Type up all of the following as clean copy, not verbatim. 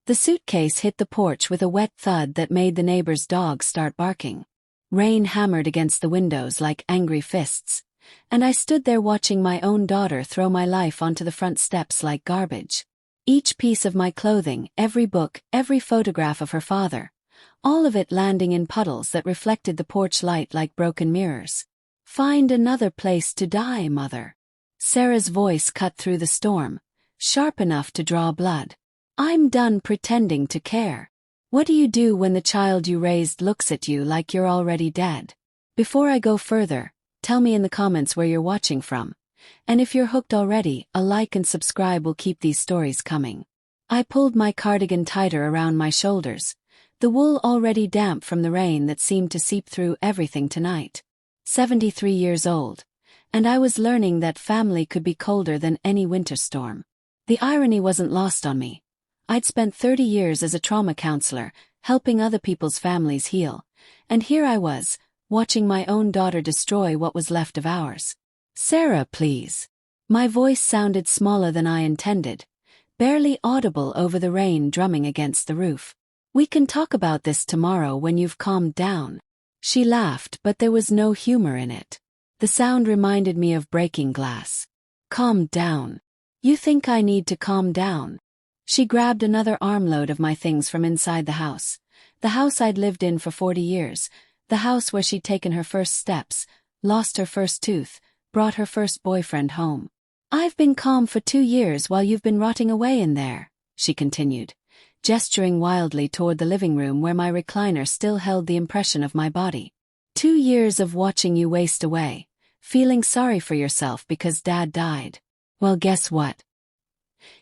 The suitcase hit the porch with a wet thud that made the neighbor's dog start barking. Rain hammered against the windows like angry fists, and I stood there watching my own daughter throw my life onto the front steps like garbage. Each piece of my clothing, every book, every photograph of her father, all of it landing in puddles that reflected the porch light like broken mirrors. "Find another place to die, Mother." Sarah's voice cut through the storm, sharp enough to draw blood. "I'm done pretending to care. What do you do when the child you raised looks at you like you're already dead? Before I go further, tell me in the comments where you're watching from. And if you're hooked already, a like and subscribe will keep these stories coming." I pulled my cardigan tighter around my shoulders, the wool already damp from the rain that seemed to seep through everything tonight. 73 years old, and I was learning that family could be colder than any winter storm. The irony wasn't lost on me. I'd spent 30 years as a trauma counselor, helping other people's families heal, and here I was, watching my own daughter destroy what was left of ours. "Sarah, please." My voice sounded smaller than I intended, barely audible over the rain drumming against the roof. "We can talk about this tomorrow when you've calmed down." She laughed, but there was no humor in it. The sound reminded me of breaking glass. "Calm down. You think I need to calm down?" She grabbed another armload of my things from inside the house I'd lived in for 40 years, the house where she'd taken her first steps, lost her first tooth, brought her first boyfriend home. "I've been calm for 2 years while you've been rotting away in there," she continued, gesturing wildly toward the living room where my recliner still held the impression of my body. 2 years of watching you waste away, feeling sorry for yourself because Dad died. Well, guess what?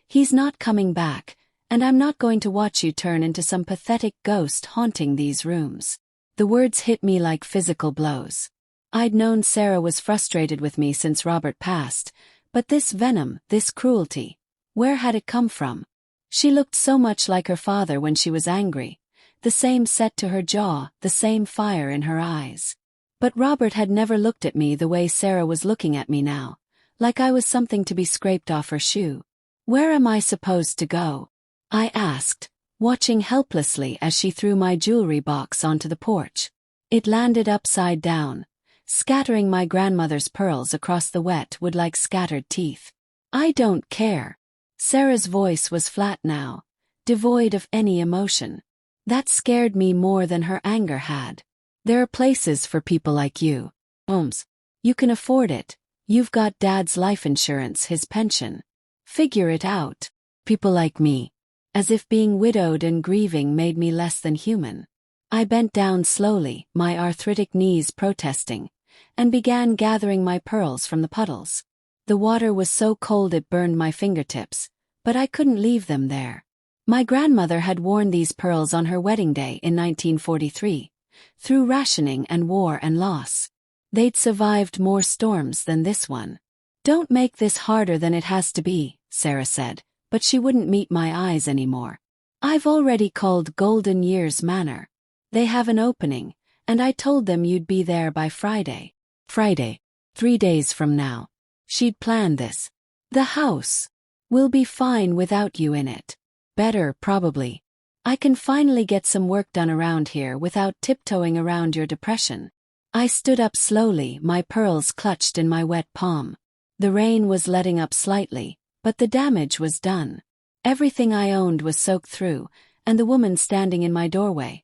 He's not coming back, and I'm not going to watch you turn into some pathetic ghost haunting these rooms. The words hit me like physical blows. I'd known Sarah was frustrated with me since Robert passed, but this venom, this cruelty, where had it come from? She looked so much like her father when she was angry, the same set to her jaw, the same fire in her eyes. But Robert had never looked at me the way Sarah was looking at me now, like I was something to be scraped off her shoe. "Where am I supposed to go?" I asked, watching helplessly as she threw my jewelry box onto the porch. It landed upside down, scattering my grandmother's pearls across the wet wood like scattered teeth. "I don't care." Sarah's voice was flat now, devoid of any emotion. That scared me more than her anger had. "There are places for people like you. Holmes. You can afford it. You've got Dad's life insurance, his pension. Figure it out. People like me." As if being widowed and grieving made me less than human. I bent down slowly, my arthritic knees protesting, and began gathering my pearls from the puddles. The water was so cold it burned my fingertips, but I couldn't leave them there. My grandmother had worn these pearls on her wedding day in 1943, through rationing and war and loss. They'd survived more storms than this one. "Don't make this harder than it has to be," Sarah said, but she wouldn't meet my eyes anymore. "I've already called Golden Years Manor. They have an opening, and I told them you'd be there by Friday." Friday. 3 days from now. She'd planned this. "The house will be fine without you in it. Better, probably. I can finally get some work done around here without tiptoeing around your depression." I stood up slowly, my pearls clutched in my wet palm. The rain was letting up slightly, but the damage was done. Everything I owned was soaked through, and the woman standing in my doorway,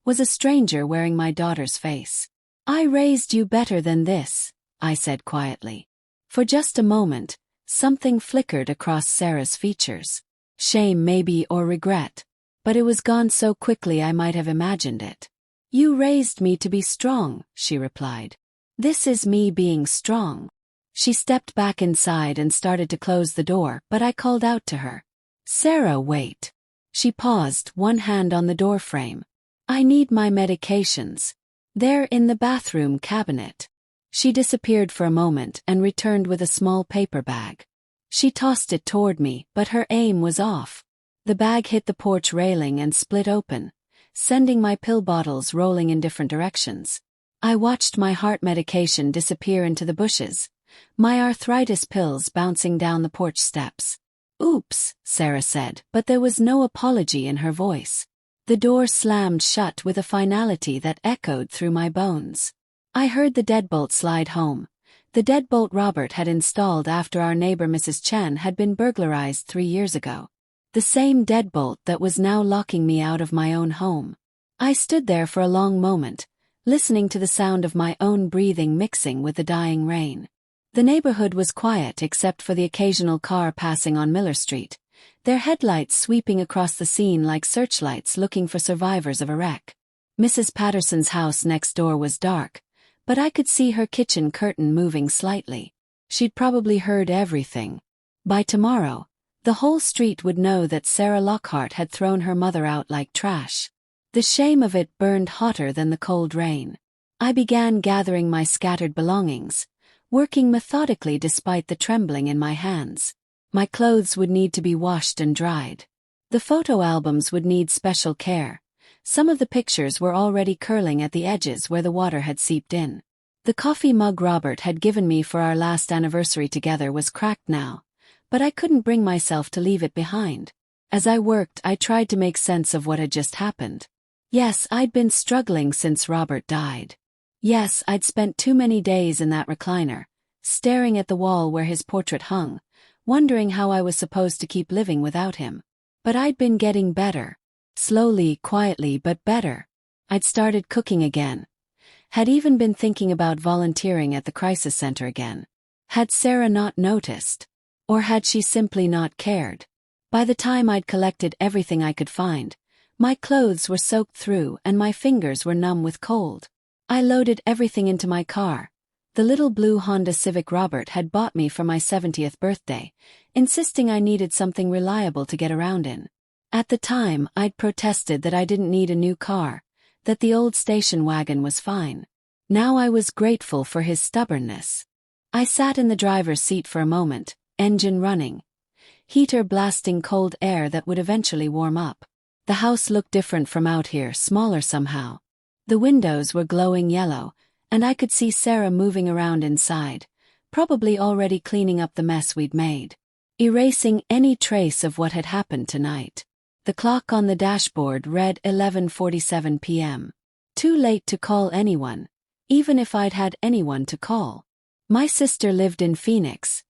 was a stranger wearing my daughter's face. "I raised you better than this," I said quietly. For just a moment, something flickered across Sarah's features. Shame maybe, or regret. But it was gone so quickly I might have imagined it. "You raised me to be strong," she replied. "This is me being strong." She stepped back inside and started to close the door, but I called out to her. "Sarah, wait." She paused, one hand on the door frame. "I need my medications. They're in the bathroom cabinet." She disappeared for a moment and returned with a small paper bag. She tossed it toward me, but her aim was off. The bag hit the porch railing and split open, sending my pill bottles rolling in different directions. I watched my heart medication disappear into the bushes, my arthritis pills bouncing down the porch steps. "Oops," Sarah said, but there was no apology in her voice. The door slammed shut with a finality that echoed through my bones. I heard the deadbolt slide home. The deadbolt Robert had installed after our neighbor Mrs. Chen had been burglarized 3 years ago. The same deadbolt that was now locking me out of my own home. I stood there for a long moment, listening to the sound of my own breathing mixing with the dying rain. The neighborhood was quiet except for the occasional car passing on Miller Street, their headlights sweeping across the scene like searchlights looking for survivors of a wreck. Mrs. Patterson's house next door was dark, but I could see her kitchen curtain moving slightly. She'd probably heard everything. By tomorrow, the whole street would know that Sarah Lockhart had thrown her mother out like trash. The shame of it burned hotter than the cold rain. I began gathering my scattered belongings, working methodically despite the trembling in my hands. My clothes would need to be washed and dried. The photo albums would need special care. Some of the pictures were already curling at the edges where the water had seeped in. The coffee mug Robert had given me for our last anniversary together was cracked now, but I couldn't bring myself to leave it behind. As I worked, I tried to make sense of what had just happened. Yes, I'd been struggling since Robert died. Yes, I'd spent too many days in that recliner, staring at the wall where his portrait hung, wondering how I was supposed to keep living without him. But I'd been getting better. Slowly, quietly, but better. I'd started cooking again. Had even been thinking about volunteering at the crisis center again. Had Sarah not noticed? Or had she simply not cared? By the time I'd collected everything I could find, my clothes were soaked through and my fingers were numb with cold. I loaded everything into my car, the little blue Honda Civic Robert had bought me for my 70th birthday, insisting I needed something reliable to get around in. At the time, I'd protested that I didn't need a new car, that the old station wagon was fine. Now I was grateful for his stubbornness. I sat in the driver's seat for a moment, engine running, heater blasting cold air that would eventually warm up. The house looked different from out here, smaller somehow. The windows were glowing yellow, and I could see Sarah moving around inside, probably already cleaning up the mess we'd made, erasing any trace of what had happened tonight. The clock on the dashboard read 11:47 p.m. Too late to call anyone, even if I'd had anyone to call. My sister lived in Phoenix,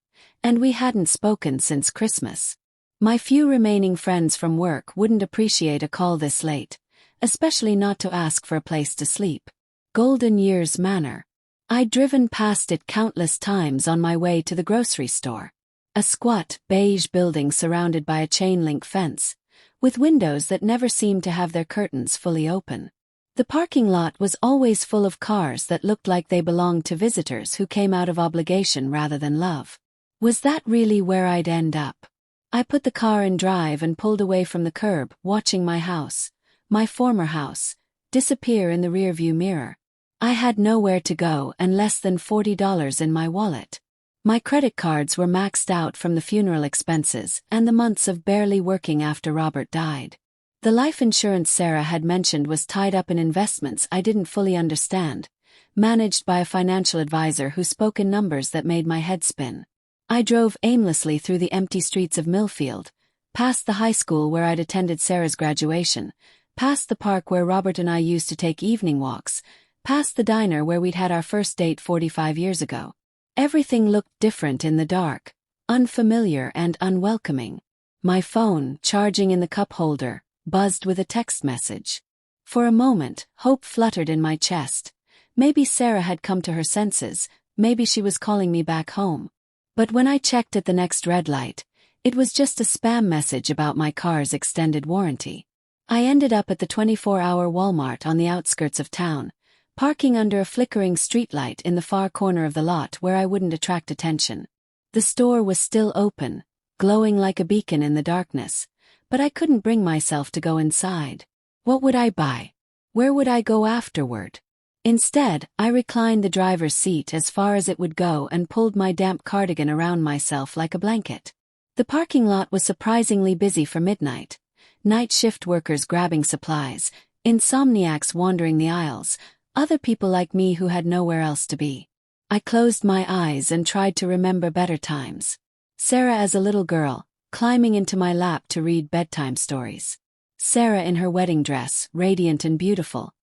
and we hadn't spoken since Christmas. My few remaining friends from work wouldn't appreciate a call this late, especially not to ask for a place to sleep. Golden Years Manor. I'd driven past it countless times on my way to the grocery store. A squat, beige building surrounded by a chain-link fence, with windows that never seemed to have their curtains fully open. The parking lot was always full of cars that looked like they belonged to visitors who came out of obligation rather than love. Was that really where I'd end up? I put the car in drive and pulled away from the curb, watching my house, my former house, disappear in the rearview mirror. I had nowhere to go and less than $40 in my wallet. My credit cards were maxed out from the funeral expenses and the months of barely working after Robert died. The life insurance Sarah had mentioned was tied up in investments I didn't fully understand, managed by a financial advisor who spoke in numbers that made my head spin. I drove aimlessly through the empty streets of Millfield, past the high school where I'd attended Sarah's graduation, past the park where Robert and I used to take evening walks, past the diner where we'd had our first date 45 years ago. Everything looked different in the dark, unfamiliar and unwelcoming. My phone, charging in the cup holder, buzzed with a text message. For a moment, hope fluttered in my chest. Maybe Sarah had come to her senses, maybe she was calling me back home. But when I checked at the next red light, it was just a spam message about my car's extended warranty. I ended up at the 24-hour Walmart on the outskirts of town, parking under a flickering streetlight in the far corner of the lot where I wouldn't attract attention. The store was still open, glowing like a beacon in the darkness, but I couldn't bring myself to go inside. What would I buy? Where would I go afterward? Instead, I reclined the driver's seat as far as it would go and pulled my damp cardigan around myself like a blanket. The parking lot was surprisingly busy for midnight. Night shift workers grabbing supplies, insomniacs wandering the aisles, other people like me who had nowhere else to be. I closed my eyes and tried to remember better times. Sarah as a little girl, climbing into my lap to read bedtime stories. Sarah in her wedding dress, radiant and beautiful,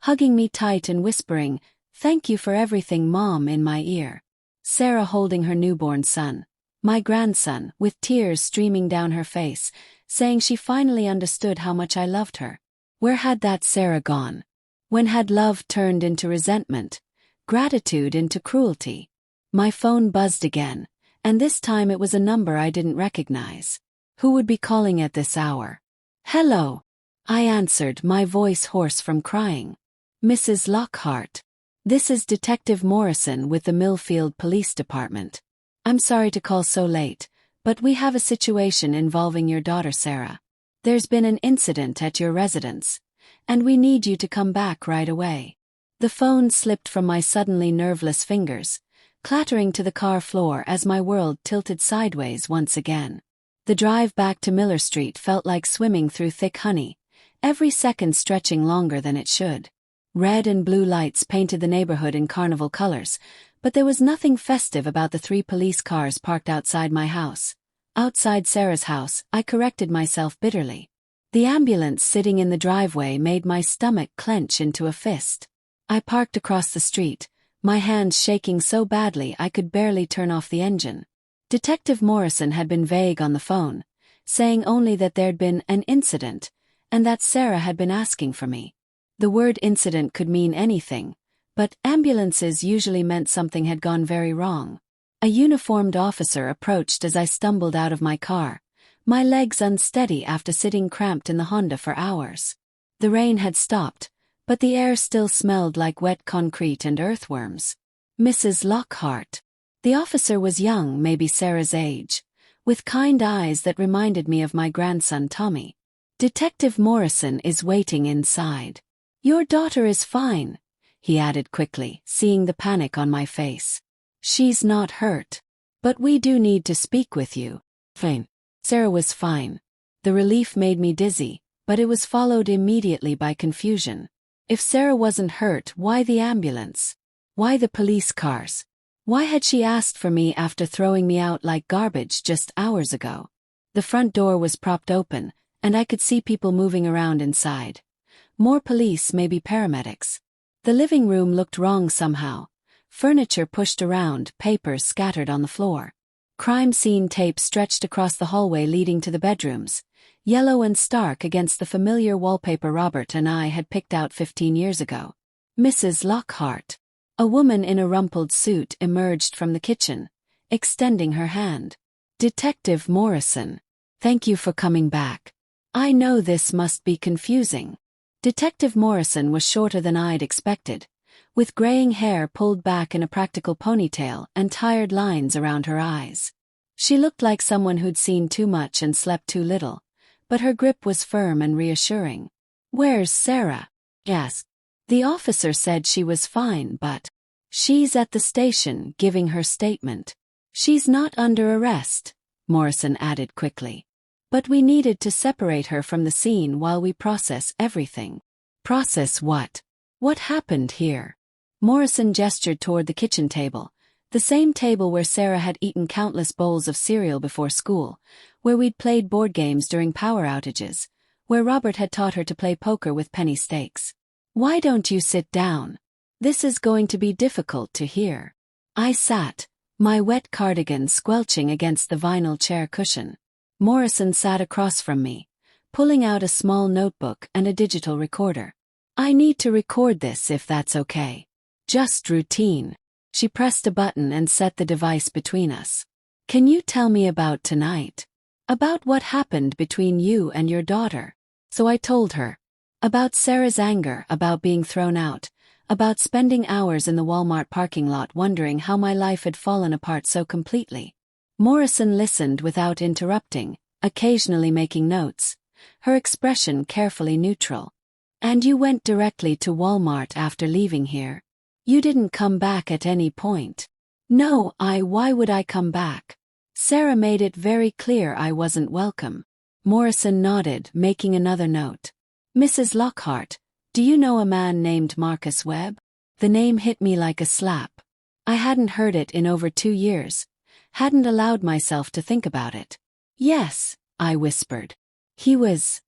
hugging me tight and whispering, "Thank you for everything, Mom," in my ear. Sarah holding her newborn son, my grandson, with tears streaming down her face, saying she finally understood how much I loved her. Where had that Sarah gone? When had love turned into resentment, gratitude into cruelty? My phone buzzed again, and this time it was a number I didn't recognize. Who would be calling at this hour? "Hello," I answered, my voice hoarse from crying. "Mrs. Lockhart. This is Detective Morrison with the Millfield Police Department. I'm sorry to call so late, but we have a situation involving your daughter Sarah. There's been an incident at your residence, and we need you to come back right away." The phone slipped from my suddenly nerveless fingers, clattering to the car floor as my world tilted sideways once again. The drive back to Miller Street felt like swimming through thick honey, every second stretching longer than it should. Red and blue lights painted the neighborhood in carnival colors, but there was nothing festive about the 3 police cars parked outside my house. Outside Sarah's house, I corrected myself bitterly. The ambulance sitting in the driveway made my stomach clench into a fist. I parked across the street, my hands shaking so badly I could barely turn off the engine. Detective Morrison had been vague on the phone, saying only that there'd been an incident, and that Sarah had been asking for me. The word incident could mean anything, but ambulances usually meant something had gone very wrong. A uniformed officer approached as I stumbled out of my car, my legs unsteady after sitting cramped in the Honda for hours. The rain had stopped, but the air still smelled like wet concrete and earthworms. "Mrs. Lockhart." The officer was young, maybe Sarah's age, with kind eyes that reminded me of my grandson Tommy. "Detective Morrison is waiting inside. Your daughter is fine," he added quickly, seeing the panic on my face. "She's not hurt. But we do need to speak with you." Fine. Sarah was fine. The relief made me dizzy, but it was followed immediately by confusion. If Sarah wasn't hurt, why the ambulance? Why the police cars? Why had she asked for me after throwing me out like garbage just hours ago? The front door was propped open, and I could see people moving around inside. More police, maybe paramedics. The living room looked wrong somehow. Furniture pushed around, papers scattered on the floor. Crime scene tape stretched across the hallway leading to the bedrooms, yellow and stark against the familiar wallpaper Robert and I had picked out 15 years ago. "Mrs. Lockhart." A woman in a rumpled suit emerged from the kitchen, extending her hand. "Detective Morrison. Thank you for coming back. I know this must be confusing." Detective Morrison was shorter than I'd expected, with graying hair pulled back in a practical ponytail and tired lines around her eyes. She looked like someone who'd seen too much and slept too little, but her grip was firm and reassuring. "Where's Sarah?" "Yes." The officer said she was fine, but "She's at the station giving her statement. She's not under arrest," Morrison added quickly. "But we needed to separate her from the scene while we process everything." "Process what? What happened here?" Morrison gestured toward the kitchen table, the same table where Sarah had eaten countless bowls of cereal before school, where we'd played board games during power outages, where Robert had taught her to play poker with penny stakes. "Why don't you sit down? This is going to be difficult to hear." I sat, my wet cardigan squelching against the vinyl chair cushion. Morrison sat across from me, pulling out a small notebook and a digital recorder. "I need to record this if that's okay. Just routine." She pressed a button and set the device between us. "Can you tell me about tonight? About what happened between you and your daughter?" So I told her. About Sarah's anger, about being thrown out, about spending hours in the Walmart parking lot wondering how my life had fallen apart so completely. Morrison listened without interrupting, occasionally making notes, her expression carefully neutral. "And you went directly to Walmart after leaving here? You didn't come back at any point?" "No, why would I come back? Sarah made it very clear I wasn't welcome." Morrison nodded, making another note. "Mrs. Lockhart, do you know a man named Marcus Webb?" The name hit me like a slap. I hadn't heard it in over 2 years, hadn't allowed myself to think about it. Yes, I whispered. He was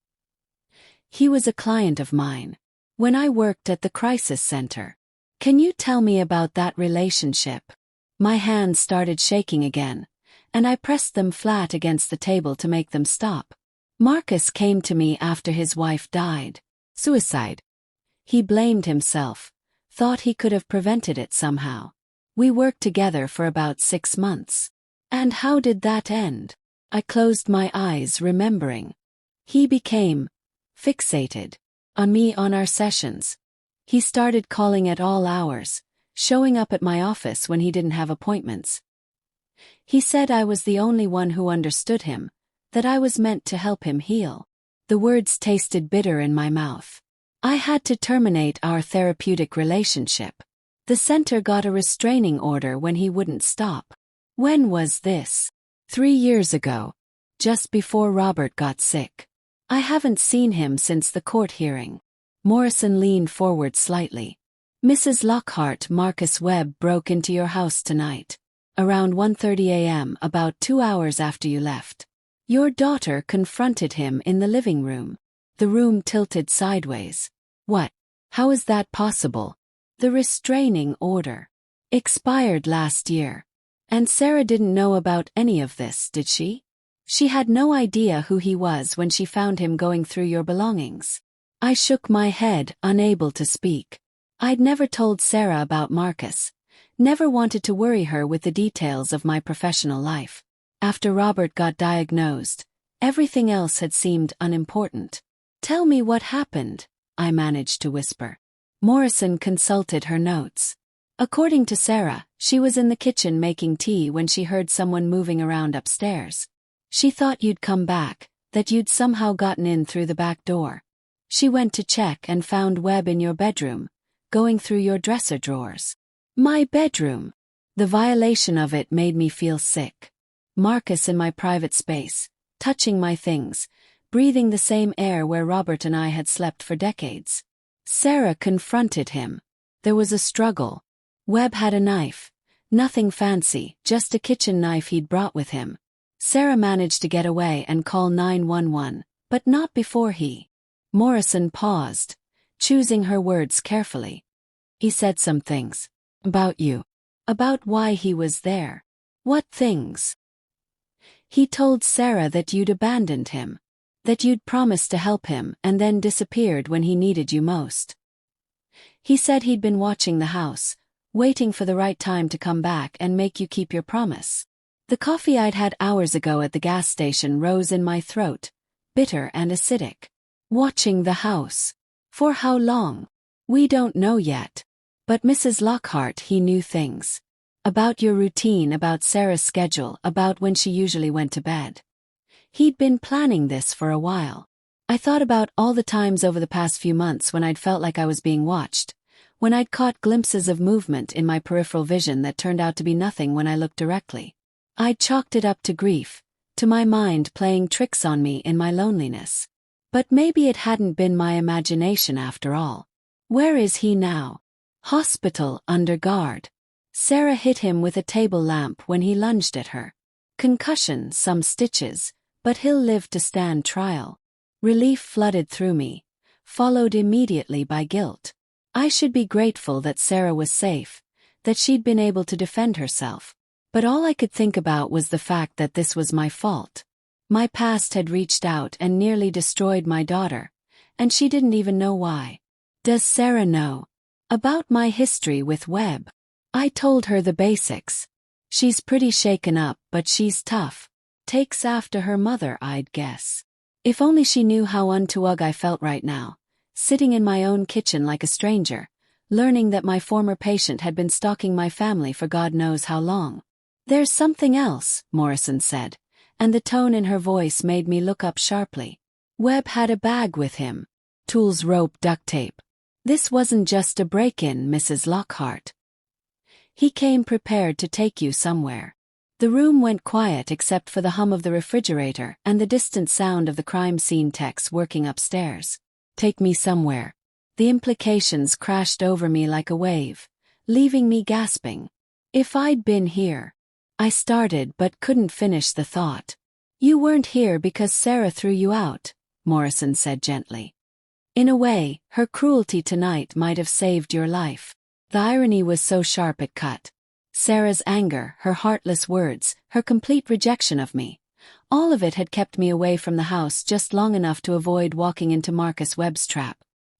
a client of mine. When I worked at the crisis center. Can you tell me about that relationship? My hands started shaking again, and I pressed them flat against the table to make them stop. Marcus came to me after his wife died. Suicide. He blamed himself, thought he could have prevented it somehow. We worked together for about 6 months. And how did that end? I closed my eyes, remembering. He became fixated on me on our sessions. He started calling at all hours, showing up at my office when he didn't have appointments. He said I was the only one who understood him, that I was meant to help him heal. The words tasted bitter in my mouth. I had to terminate our therapeutic relationship. The center got a restraining order when he wouldn't stop. When was this? 3 years ago, just before Robert got sick. I haven't seen him since the court hearing. Morrison leaned forward slightly. Mrs. Lockhart, Marcus Webb broke into your house tonight. Around 1:30 a.m., about 2 hours after you left. Your daughter confronted him in the living room. The room tilted sideways. What? How is that possible? The restraining order expired last year. And Sarah didn't know about any of this, did she? She had no idea who he was when she found him going through your belongings. I shook my head, unable to speak. I'd never told Sarah about Marcus, never wanted to worry her with the details of my professional life. After Robert got diagnosed, everything else had seemed unimportant. Tell me what happened, I managed to whisper. Morrison consulted her notes. According to Sarah, she was in the kitchen making tea when she heard someone moving around upstairs. She thought you'd come back, that you'd somehow gotten in through the back door. She went to check and found Webb in your bedroom, going through your dresser drawers. My bedroom. The violation of it made me feel sick. Marcus in my private space, touching my things, breathing the same air where Robert and I had slept for decades. Sarah confronted him. There was a struggle. Webb had a knife. Nothing fancy, just a kitchen knife he'd brought with him. Sarah managed to get away and call 911, but not before he. Morrison paused, choosing her words carefully. He said some things. About you. About why he was there. What things? He told Sarah that you'd abandoned him. That you'd promised to help him and then disappeared when he needed you most. He said he'd been watching the house, waiting for the right time to come back and make you keep your promise. The coffee I'd had hours ago at the gas station rose in my throat, bitter and acidic. Watching the house. For how long? We don't know yet. But Mrs. Lockhart, he knew things. About your routine, about Sarah's schedule, about when she usually went to bed. He'd been planning this for a while. I thought about all the times over the past few months when I'd felt like I was being watched, when I'd caught glimpses of movement in my peripheral vision that turned out to be nothing when I looked directly. I'd chalked it up to grief, to my mind playing tricks on me in my loneliness. But maybe it hadn't been my imagination after all. Where is he now? Hospital, under guard. Sarah hit him with a table lamp when he lunged at her. Concussion, some stitches, but he'll live to stand trial. Relief flooded through me, followed immediately by guilt. I should be grateful that Sarah was safe, that she'd been able to defend herself. But all I could think about was the fact that this was my fault. My past had reached out and nearly destroyed my daughter, and she didn't even know why. Does Sarah know? About my history with Webb. I told her the basics. She's pretty shaken up, but she's tough. Takes after her mother, I'd guess. If only she knew how untoward I felt right now, sitting in my own kitchen like a stranger, learning that my former patient had been stalking my family for God knows how long. There's something else, Morrison said, and the tone in her voice made me look up sharply. Webb had a bag with him. Tools, rope, duct tape. This wasn't just a break-in, Mrs. Lockhart. He came prepared to take you somewhere. The room went quiet except for the hum of the refrigerator and the distant sound of the crime scene techs working upstairs. Take me somewhere. The implications crashed over me like a wave, leaving me gasping. If I'd been here. I started but couldn't finish the thought. You weren't here because Sarah threw you out, Morrison said gently. In a way, her cruelty tonight might have saved your life. The irony was so sharp it cut. Sarah's anger, her heartless words, her complete rejection of me. All of it had kept me away from the house just long enough to avoid walking into Marcus Webb's trap.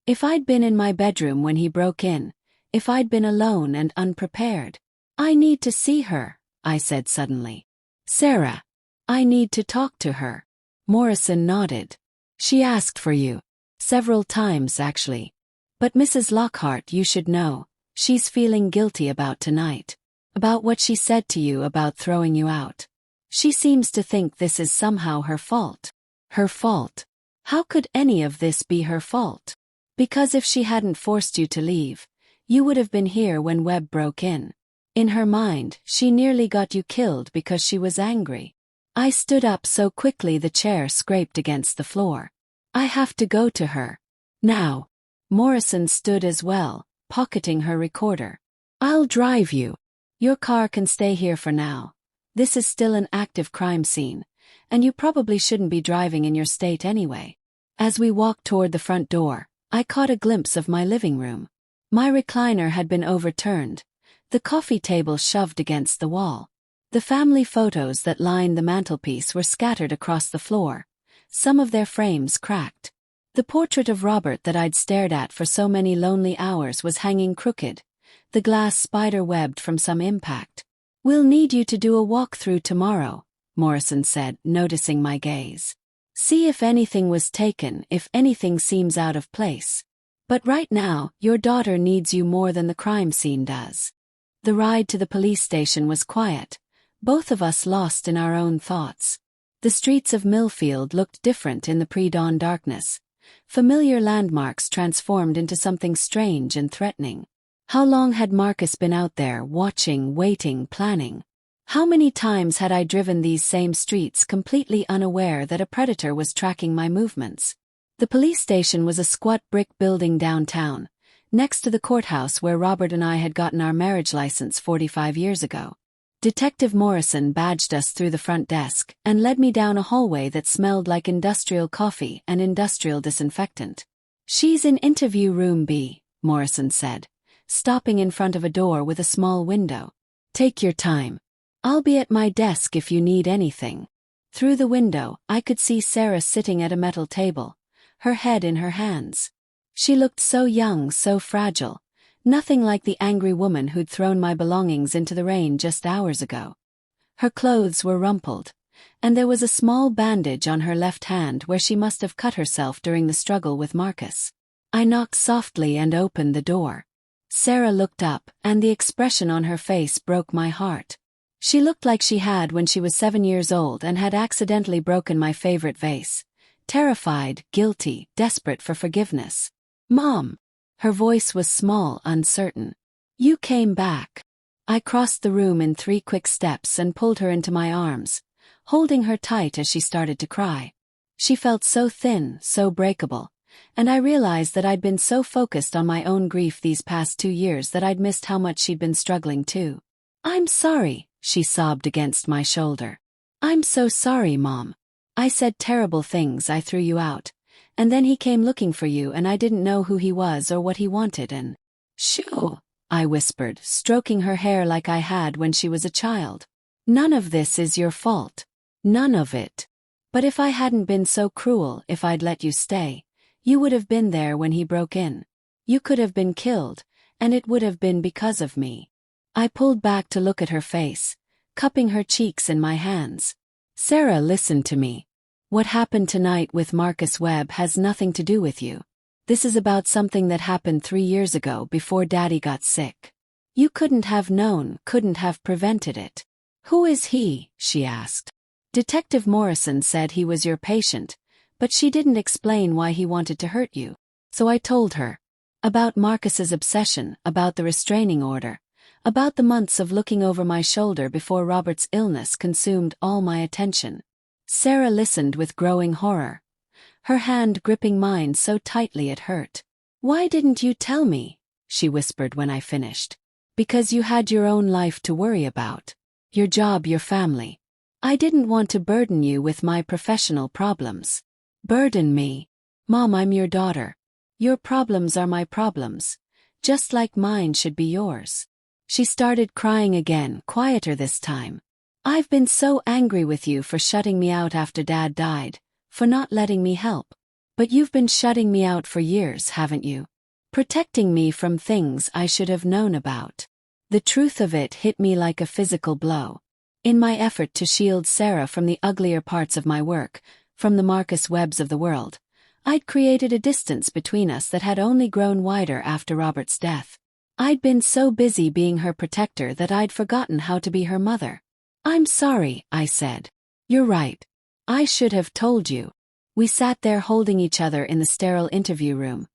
If I'd been in my bedroom when he broke in, if I'd been alone and unprepared. I need to see her, I said suddenly. Sarah. I need to talk to her. Morrison nodded. She asked for you. Several times, actually. But Mrs. Lockhart, you should know, she's feeling guilty about tonight. About what she said to you about throwing you out. She seems to think this is somehow her fault. Her fault. How could any of this be her fault? Because if she hadn't forced you to leave, you would have been here when Webb broke in. In her mind, she nearly got you killed because she was angry. I stood up so quickly the chair scraped against the floor. I have to go to her. Now. Morrison stood as well, pocketing her recorder. I'll drive you. Your car can stay here for now. This is still an active crime scene, and you probably shouldn't be driving in your state anyway. As we walked toward the front door, I caught a glimpse of my living room. My recliner had been overturned, the coffee table shoved against the wall. The family photos that lined the mantelpiece were scattered across the floor, some of their frames cracked. The portrait of Robert that I'd stared at for so many lonely hours was hanging crooked, the glass spider-webbed from some impact. We'll need you to do a walkthrough tomorrow, Morrison said, noticing my gaze. See if anything was taken, if anything seems out of place. But right now, your daughter needs you more than the crime scene does. The ride to the police station was quiet, both of us lost in our own thoughts. The streets of Millfield looked different in the pre-dawn darkness. Familiar landmarks transformed into something strange and threatening. How long had Marcus been out there, watching, waiting, planning? How many times had I driven these same streets completely unaware that a predator was tracking my movements? The police station was a squat brick building downtown, next to the courthouse where Robert and I had gotten our marriage license 45 years ago. Detective Morrison badged us through the front desk and led me down a hallway that smelled like industrial coffee and industrial disinfectant. She's in interview room B, Morrison said, stopping in front of a door with a small window. Take your time. I'll be at my desk if you need anything. Through the window, I could see Sarah sitting at a metal table, her head in her hands. She looked so young, so fragile. Nothing like the angry woman who'd thrown my belongings into the rain just hours ago. Her clothes were rumpled, and there was a small bandage on her left hand where she must have cut herself during the struggle with Marcus. I knocked softly and opened the door. Sarah looked up, and the expression on her face broke my heart. She looked like she had when she was 7 years old and had accidentally broken my favorite vase. Terrified, guilty, desperate for forgiveness. Mom! Her voice was small, uncertain. You came back. I crossed the room in 3 quick steps and pulled her into my arms, holding her tight as she started to cry. She felt so thin, so breakable, and I realized that I'd been so focused on my own grief these past 2 years that I'd missed how much she'd been struggling too. I'm sorry, she sobbed against my shoulder. I'm so sorry, Mom. I said terrible things. I threw you out. And then he came looking for you and I didn't know who he was or what he wanted and... Shoo, I whispered, stroking her hair like I had when she was a child. None of this is your fault. None of it. But if I hadn't been so cruel, if I'd let you stay, you would have been there when he broke in. You could have been killed, and it would have been because of me. I pulled back to look at her face, cupping her cheeks in my hands. Sarah, listen to me. What happened tonight with Marcus Webb has nothing to do with you. This is about something that happened 3 years ago before Daddy got sick. You couldn't have known, couldn't have prevented it. Who is he? She asked. Detective Morrison said he was your patient, but she didn't explain why he wanted to hurt you. So I told her. About Marcus's obsession, about the restraining order, about the months of looking over my shoulder before Robert's illness consumed all my attention. Sarah listened with growing horror, her hand gripping mine so tightly it hurt. Why didn't you tell me? She whispered when I finished. Because you had your own life to worry about. Your job, your family. I didn't want to burden you with my professional problems. Burden me? Mom, I'm your daughter. Your problems are my problems, just like mine should be yours. She started crying again, quieter this time. I've been so angry with you for shutting me out after Dad died, for not letting me help. But you've been shutting me out for years, haven't you? Protecting me from things I should have known about. The truth of it hit me like a physical blow. In my effort to shield Sarah from the uglier parts of my work, from the Marcus Webbs of the world, I'd created a distance between us that had only grown wider after Robert's death. I'd been so busy being her protector that I'd forgotten how to be her mother. I'm sorry, I said. You're right. I should have told you. We sat there holding each other in the sterile interview room,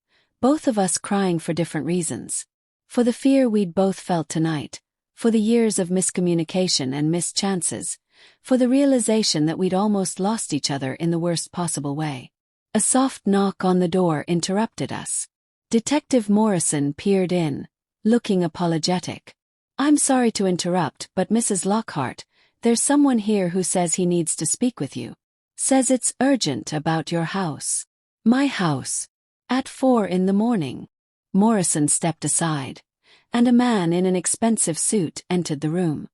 both of us crying for different reasons. For the fear we'd both felt tonight, for the years of miscommunication and missed chances, for the realization that we'd almost lost each other in the worst possible way. A soft knock on the door interrupted us. Detective Morrison peered in, looking apologetic. I'm sorry to interrupt, but Mrs. Lockhart, there's someone here who says he needs to speak with you. Says it's urgent about your house. My house. At 4 a.m. Morrison stepped aside, and a man in an expensive suit entered the room.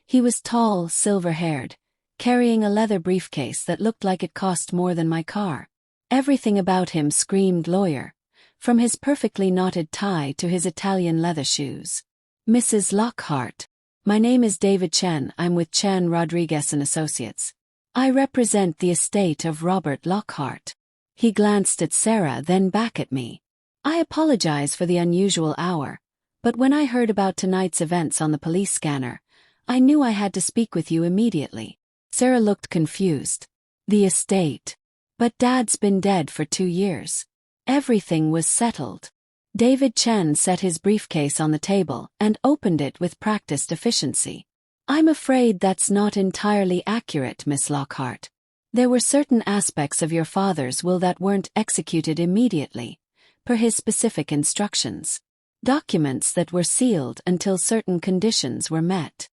He was tall, silver-haired, carrying a leather briefcase that looked like it cost more than my car. Everything about him screamed lawyer, from his perfectly knotted tie to his Italian leather shoes. Mrs. Lockhart. My name is David Chen. I'm with Chen Rodriguez & Associates. I represent the estate of Robert Lockhart. He glanced at Sarah, then back at me. I apologize for the unusual hour, but when I heard about tonight's events on the police scanner, I knew I had to speak with you immediately. Sarah looked confused. The estate. But Dad's been dead for 2 years. Everything was settled. David Chen set his briefcase on the table and opened it with practiced efficiency. I'm afraid that's not entirely accurate, Miss Lockhart. There were certain aspects of your father's will that weren't executed immediately, per his specific instructions. Documents that were sealed until certain conditions were met.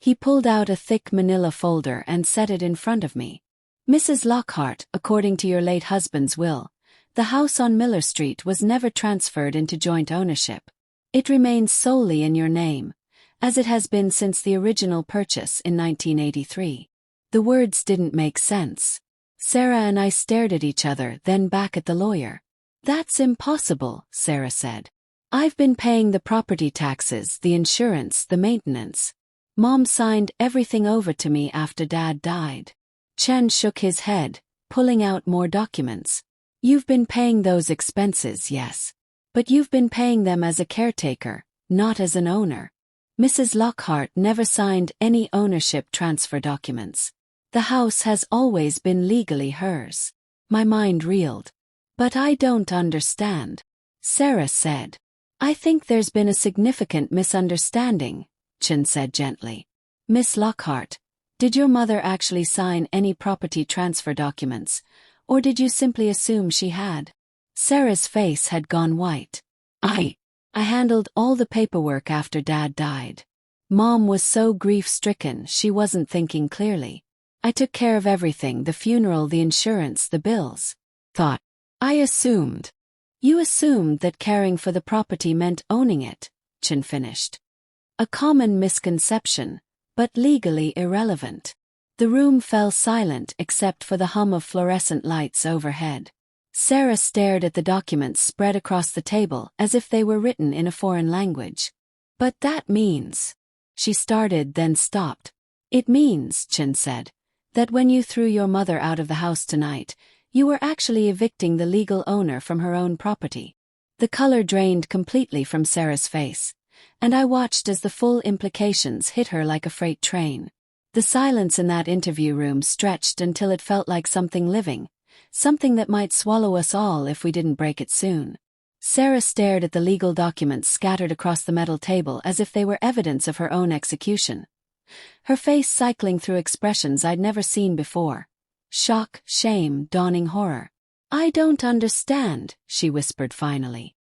He pulled out a thick manila folder and set it in front of me. Mrs. Lockhart, according to your late husband's will, the house on Miller Street was never transferred into joint ownership. It remains solely in your name, as it has been since the original purchase in 1983. The words didn't make sense. Sarah and I stared at each other, then back at the lawyer. That's impossible, Sarah said. I've been paying the property taxes, the insurance, the maintenance. Mom signed everything over to me after Dad died. Chen shook his head, pulling out more documents. You've been paying those expenses, yes. But you've been paying them as a caretaker, not as an owner. Mrs. Lockhart never signed any ownership transfer documents. The house has always been legally hers. My mind reeled. But I don't understand. Sarah said. I think there's been a significant misunderstanding, Chen said gently. Miss Lockhart, did your mother actually sign any property transfer documents, or did you simply assume she had? Sarah's face had gone white. I handled all the paperwork after Dad died. Mom was so grief-stricken she wasn't thinking clearly. I took care of everything, the funeral, the insurance, the bills. Thought. I assumed. You assumed that caring for the property meant owning it, Chen finished. A common misconception, but legally irrelevant. The room fell silent except for the hum of fluorescent lights overhead. Sarah stared at the documents spread across the table as if they were written in a foreign language. But that means... She started, then stopped. It means, Chen said, that when you threw your mother out of the house tonight, you were actually evicting the legal owner from her own property. The color drained completely from Sarah's face, and I watched as the full implications hit her like a freight train. The silence in that interview room stretched until it felt like something living, something that might swallow us all if we didn't break it soon. Sarah stared at the legal documents scattered across the metal table as if they were evidence of her own execution. Her face cycling through expressions I'd never seen before. Shock, shame, dawning horror. I don't understand, she whispered finally.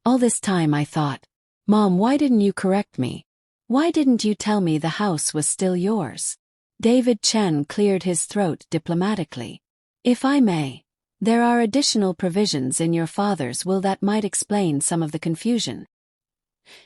All this time I thought, Mom, why didn't you correct me? Why didn't you tell me the house was still yours? David Chen cleared his throat diplomatically. If I may, there are additional provisions in your father's will that might explain some of the confusion.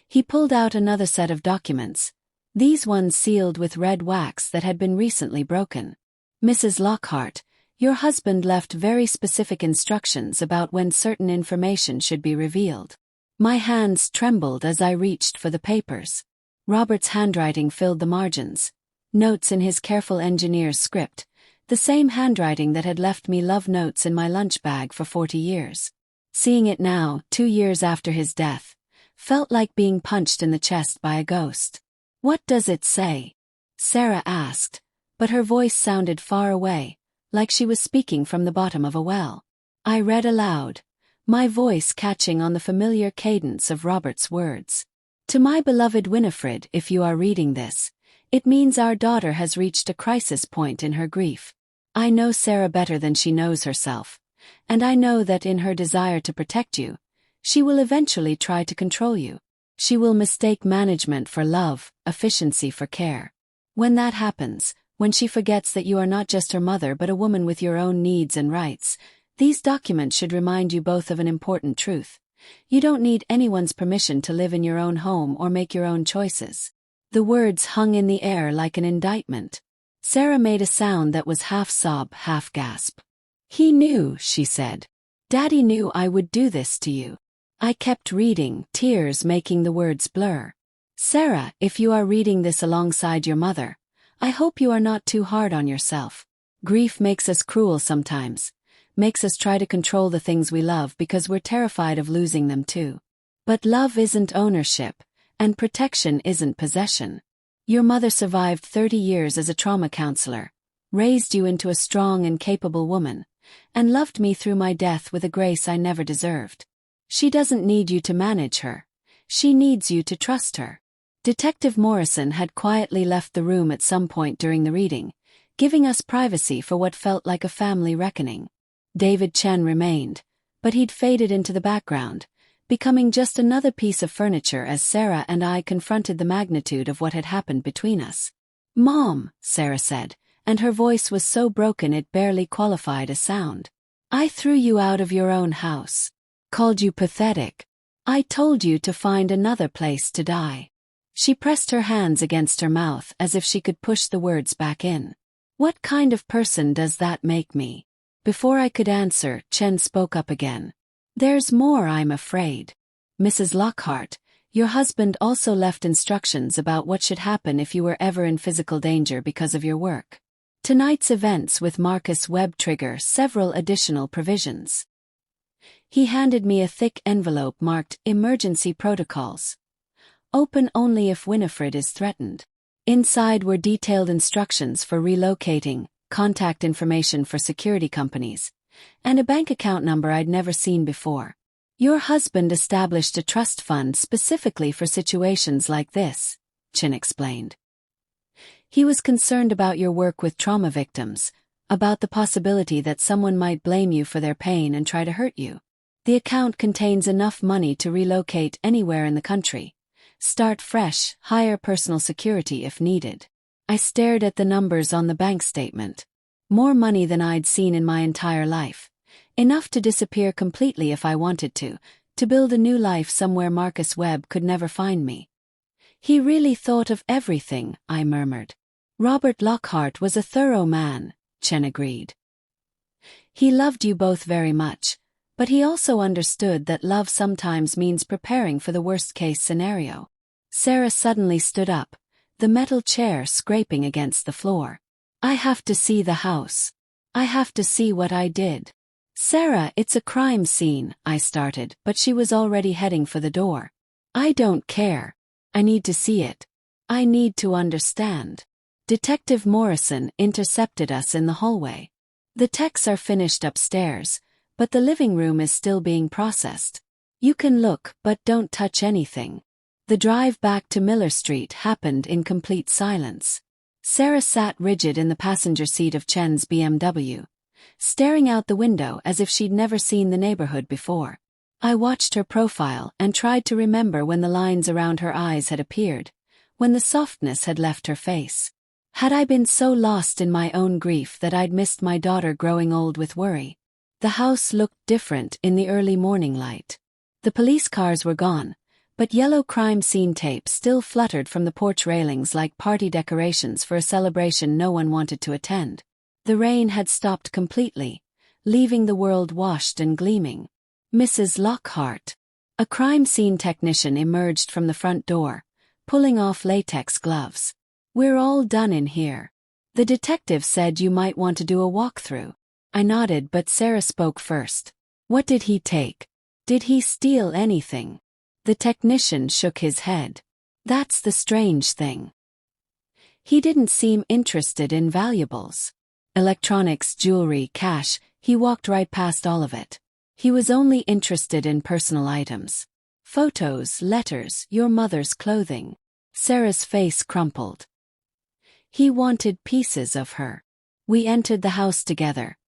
He pulled out another set of documents, these ones sealed with red wax that had been recently broken. Mrs. Lockhart, your husband left very specific instructions about when certain information should be revealed. My hands trembled as I reached for the papers. Robert's handwriting filled the margins. Notes in his careful engineer's script, the same handwriting that had left me love notes in my lunch bag for 40 years. Seeing it now, 2 years after his death, felt like being punched in the chest by a ghost. What does it say? Sarah asked, but her voice sounded far away, like she was speaking from the bottom of a well. I read aloud, my voice catching on the familiar cadence of Robert's words. To my beloved Winifred, if you are reading this, it means our daughter has reached a crisis point in her grief. I know Sarah better than she knows herself, and I know that in her desire to protect you, she will eventually try to control you. She will mistake management for love, efficiency for care. When that happens, when she forgets that you are not just her mother but a woman with your own needs and rights, these documents should remind you both of an important truth. You don't need anyone's permission to live in your own home or make your own choices. The words hung in the air like an indictment. Sarah made a sound that was half sob, half gasp. He knew, she said. Daddy knew I would do this to you. I kept reading, tears making the words blur. Sarah, if you are reading this alongside your mother, I hope you are not too hard on yourself. Grief makes us cruel sometimes, makes us try to control the things we love because we're terrified of losing them too. But love isn't ownership, and protection isn't possession. Your mother survived 30 years as a trauma counselor, raised you into a strong and capable woman, and loved me through my death with a grace I never deserved. She doesn't need you to manage her. She needs you to trust her. Detective Morrison had quietly left the room at some point during the reading, giving us privacy for what felt like a family reckoning. David Chen remained, but he'd faded into the background, becoming just another piece of furniture as Sarah and I confronted the magnitude of what had happened between us. Mom, Sarah said, and her voice was so broken it barely qualified as sound. I threw you out of your own house. Called you pathetic. I told you to find another place to die. She pressed her hands against her mouth as if she could push the words back in. What kind of person does that make me? Before I could answer, Chen spoke up again. There's more, I'm afraid. Mrs. Lockhart, your husband also left instructions about what should happen if you were ever in physical danger because of your work. Tonight's events with Marcus Webb trigger several additional provisions. He handed me a thick envelope marked Emergency Protocols. Open only if Winifred is threatened. Inside were detailed instructions for relocating, contact information for security companies, and a bank account number I'd never seen before. Your husband established a trust fund specifically for situations like this, Chin explained. He was concerned about your work with trauma victims, about the possibility that someone might blame you for their pain and try to hurt you. The account contains enough money to relocate anywhere in the country, start fresh, hire personal security if needed. I stared at the numbers on the bank statement. More money than I'd seen in my entire life. Enough to disappear completely if I wanted to build a new life somewhere Marcus Webb could never find me. He really thought of everything, I murmured. Robert Lockhart was a thorough man, Chen agreed. He loved you both very much. But he also understood that love sometimes means preparing for the worst-case scenario. Sarah suddenly stood up, the metal chair scraping against the floor. I have to see the house. I have to see what I did. Sarah, it's a crime scene, I started, but she was already heading for the door. I don't care. I need to see it. I need to understand. Detective Morrison intercepted us in the hallway. The techs are finished upstairs, but the living room is still being processed. You can look, but don't touch anything. The drive back to Miller Street happened in complete silence. Sarah sat rigid in the passenger seat of Chen's BMW, staring out the window as if she'd never seen the neighborhood before. I watched her profile and tried to remember when the lines around her eyes had appeared, when the softness had left her face. Had I been so lost in my own grief that I'd missed my daughter growing old with worry? The house looked different in the early morning light. The police cars were gone, but yellow crime scene tape still fluttered from the porch railings like party decorations for a celebration no one wanted to attend. The rain had stopped completely, leaving the world washed and gleaming. Mrs. Lockhart. A crime scene technician emerged from the front door, pulling off latex gloves. "We're all done in here. The detective said you might want to do a walkthrough." I nodded, but Sarah spoke first. "What did he take? Did he steal anything?" The technician shook his head. "That's the strange thing. He didn't seem interested in valuables. Electronics, jewelry, cash, he walked right past all of it. He was only interested in personal items. Photos, letters, your mother's clothing." Sarah's face crumpled. "He wanted pieces of her." We entered the house together,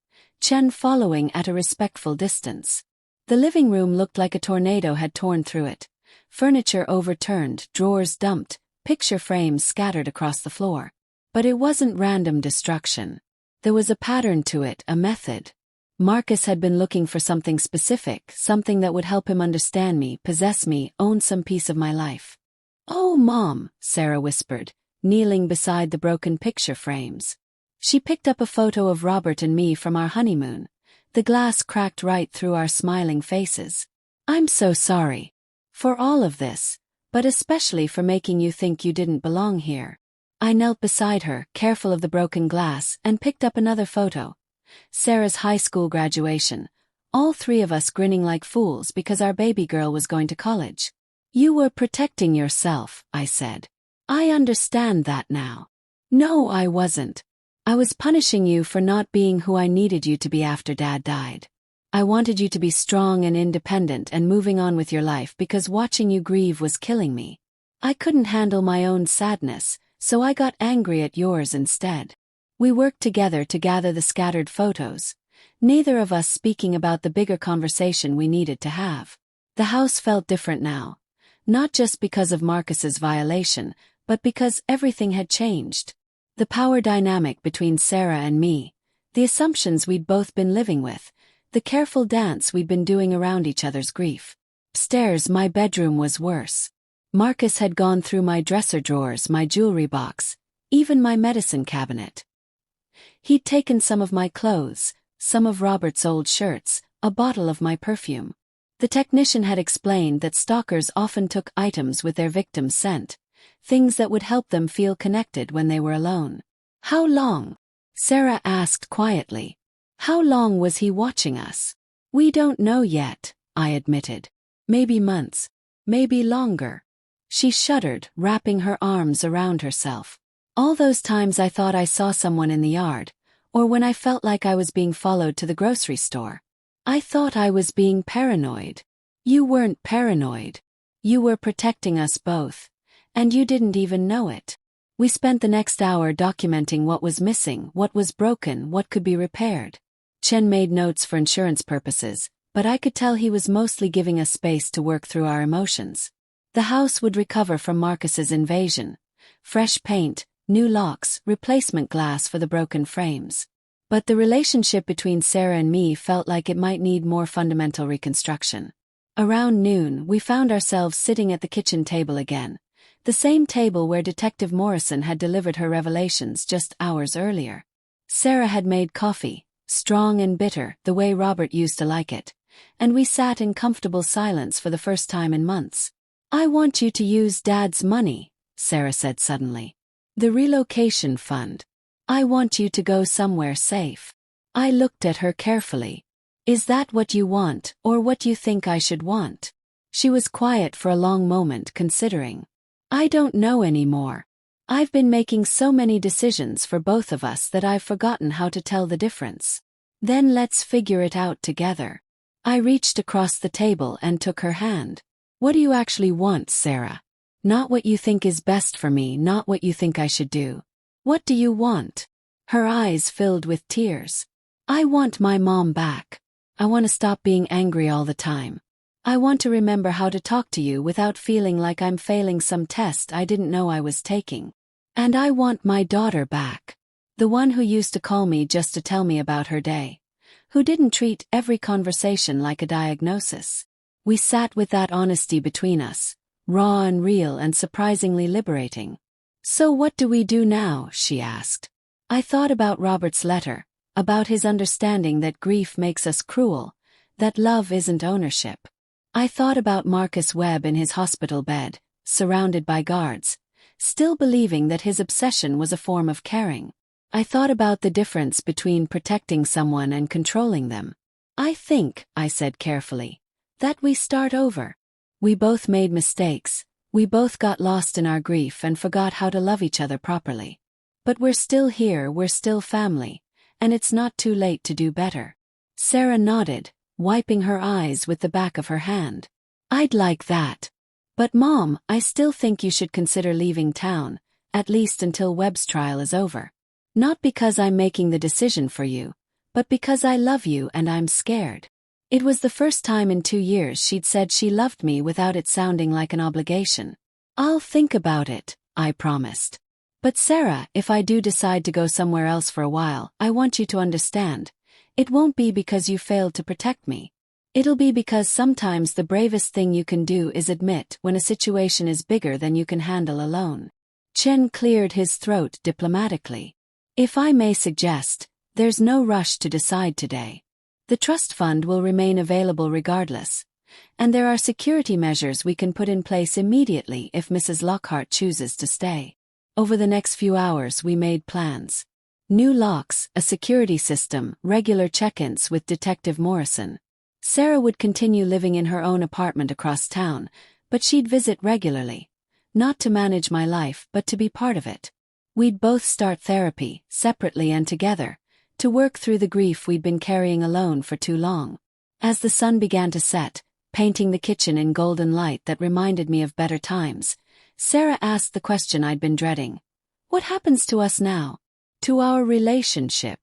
Chen following at a respectful distance. The living room looked like a tornado had torn through it. Furniture overturned, drawers dumped, picture frames scattered across the floor. But it wasn't random destruction. There was a pattern to it, a method. Marcus had been looking for something specific, something that would help him understand me, possess me, own some piece of my life. "Oh, Mom," Sarah whispered, kneeling beside the broken picture frames. She picked up a photo of Robert and me from our honeymoon. The glass cracked right through our smiling faces. "I'm so sorry for all of this, but especially for making you think you didn't belong here." I knelt beside her, careful of the broken glass, and picked up another photo. Sarah's high school graduation. All three of us grinning like fools because our baby girl was going to college. "You were protecting yourself," I said. "I understand that now." "No, I wasn't. I was punishing you for not being who I needed you to be after Dad died. I wanted you to be strong and independent and moving on with your life because watching you grieve was killing me. I couldn't handle my own sadness, so I got angry at yours instead." We worked together to gather the scattered photos, neither of us speaking about the bigger conversation we needed to have. The house felt different now, not just because of Marcus's violation, but because everything had changed. The power dynamic between Sarah and me, the assumptions we'd both been living with, the careful dance we'd been doing around each other's grief. Upstairs, my bedroom was worse. Marcus had gone through my dresser drawers, my jewelry box, even my medicine cabinet. He'd taken some of my clothes, some of Robert's old shirts, a bottle of my perfume. The technician had explained that stalkers often took items with their victim's scent, things that would help them feel connected when they were alone. "How long?" Sarah asked quietly. "How long was he watching us?" "We don't know yet," I admitted. "Maybe months. Maybe longer." She shuddered, wrapping her arms around herself. "All those times I thought I saw someone in the yard, or when I felt like I was being followed to the grocery store. I thought I was being paranoid." "You weren't paranoid. You were protecting us both. And you didn't even know it." We spent the next hour documenting what was missing, what was broken, what could be repaired. Chen made notes for insurance purposes, but I could tell he was mostly giving us space to work through our emotions. The house would recover from Marcus's invasion. Fresh paint, new locks, replacement glass for the broken frames. But the relationship between Sarah and me felt like it might need more fundamental reconstruction. Around noon, we found ourselves sitting at the kitchen table again, the same table where Detective Morrison had delivered her revelations just hours earlier. Sarah had made coffee, strong and bitter, the way Robert used to like it, and we sat in comfortable silence for the first time in months. "I want you to use Dad's money," Sarah said suddenly. "The relocation fund. I want you to go somewhere safe." I looked at her carefully. "Is that what you want, or what you think I should want?" She was quiet for a long moment, considering. "I don't know anymore. I've been making so many decisions for both of us that I've forgotten how to tell the difference." "Then let's figure it out together." I reached across the table and took her hand. "What do you actually want, Sarah? Not what you think is best for me, not what you think I should do. What do you want?" Her eyes filled with tears. "I want my mom back. I want to stop being angry all the time. I want to remember how to talk to you without feeling like I'm failing some test I didn't know I was taking." And I want my daughter back. The one who used to call me just to tell me about her day. Who didn't treat every conversation like a diagnosis. We sat with that honesty between us, raw and real and surprisingly liberating. So what do we do now? She asked. I thought about Robert's letter, about his understanding that grief makes us cruel, that love isn't ownership. I thought about Marcus Webb in his hospital bed, surrounded by guards, still believing that his obsession was a form of caring. I thought about the difference between protecting someone and controlling them. I think, I said carefully, that we start over. We both made mistakes, we both got lost in our grief and forgot how to love each other properly. But we're still here, we're still family, and it's not too late to do better. Sarah nodded, wiping her eyes with the back of her hand. I'd like that. But Mom, I still think you should consider leaving town, at least until Webb's trial is over. Not because I'm making the decision for you, but because I love you and I'm scared. It was the first time in 2 years she'd said she loved me without it sounding like an obligation. I'll think about it, I promised. But Sarah, if I do decide to go somewhere else for a while, I want you to understand. It won't be because you failed to protect me. It'll be because sometimes the bravest thing you can do is admit when a situation is bigger than you can handle alone. Chen cleared his throat diplomatically. If I may suggest, there's no rush to decide today. The trust fund will remain available regardless, and there are security measures we can put in place immediately if Mrs. Lockhart chooses to stay. Over the next few hours we made plans. New locks, a security system, regular check-ins with Detective Morrison. Sarah would continue living in her own apartment across town, but she'd visit regularly. Not to manage my life, but to be part of it. We'd both start therapy, separately and together, to work through the grief we'd been carrying alone for too long. As the sun began to set, painting the kitchen in golden light that reminded me of better times, Sarah asked the question I'd been dreading. What happens to us now? To our relationship?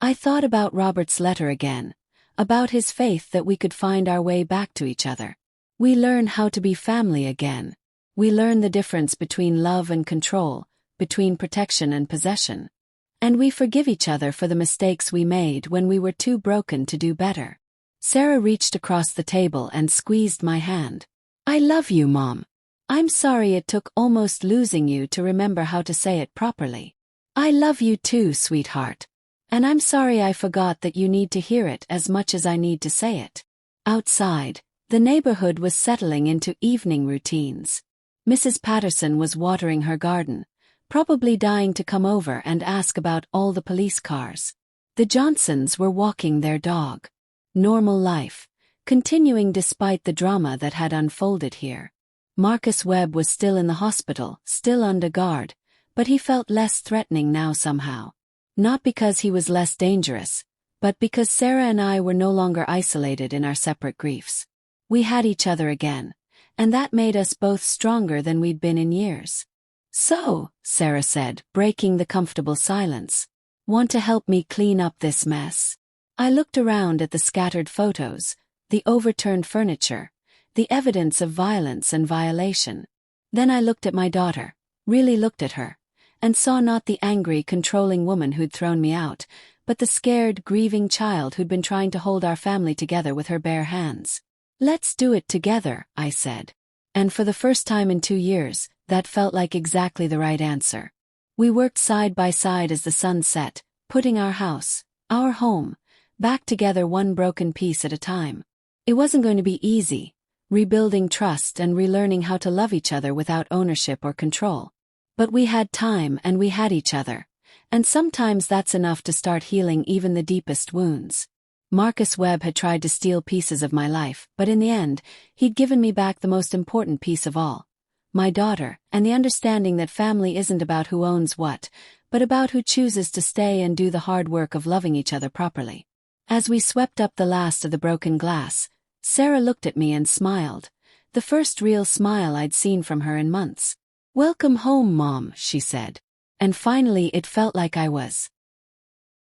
I thought about Robert's letter again, about his faith that we could find our way back to each other. We learn how to be family again. We learn the difference between love and control, between protection and possession. And we forgive each other for the mistakes we made when we were too broken to do better. Sarah reached across the table and squeezed my hand. I love you, Mom. I'm sorry it took almost losing you to remember how to say it properly. I love you too, sweetheart. And I'm sorry I forgot that you need to hear it as much as I need to say it. Outside, the neighborhood was settling into evening routines. Mrs. Patterson was watering her garden, probably dying to come over and ask about all the police cars. The Johnsons were walking their dog. Normal life, continuing despite the drama that had unfolded here. Marcus Webb was still in the hospital, still under guard, but he felt less threatening now somehow. Not because he was less dangerous, but because Sarah and I were no longer isolated in our separate griefs. We had each other again, and that made us both stronger than we'd been in years. So, Sarah said, breaking the comfortable silence, want to help me clean up this mess? I looked around at the scattered photos, the overturned furniture, the evidence of violence and violation. Then I looked at my daughter, really looked at her, and saw not the angry, controlling woman who'd thrown me out, but the scared, grieving child who'd been trying to hold our family together with her bare hands. Let's do it together, I said. And for the first time in 2 years, that felt like exactly the right answer. We worked side by side as the sun set, putting our house, our home, back together one broken piece at a time. It wasn't going to be easy, rebuilding trust and relearning how to love each other without ownership or control. But we had time and we had each other, and sometimes that's enough to start healing even the deepest wounds. Marcus Webb had tried to steal pieces of my life, but in the end, he'd given me back the most important piece of all. My daughter, and the understanding that family isn't about who owns what, but about who chooses to stay and do the hard work of loving each other properly. As we swept up the last of the broken glass, Sarah looked at me and smiled, the first real smile I'd seen from her in months. Welcome home, Mom, she said. And finally it felt like I was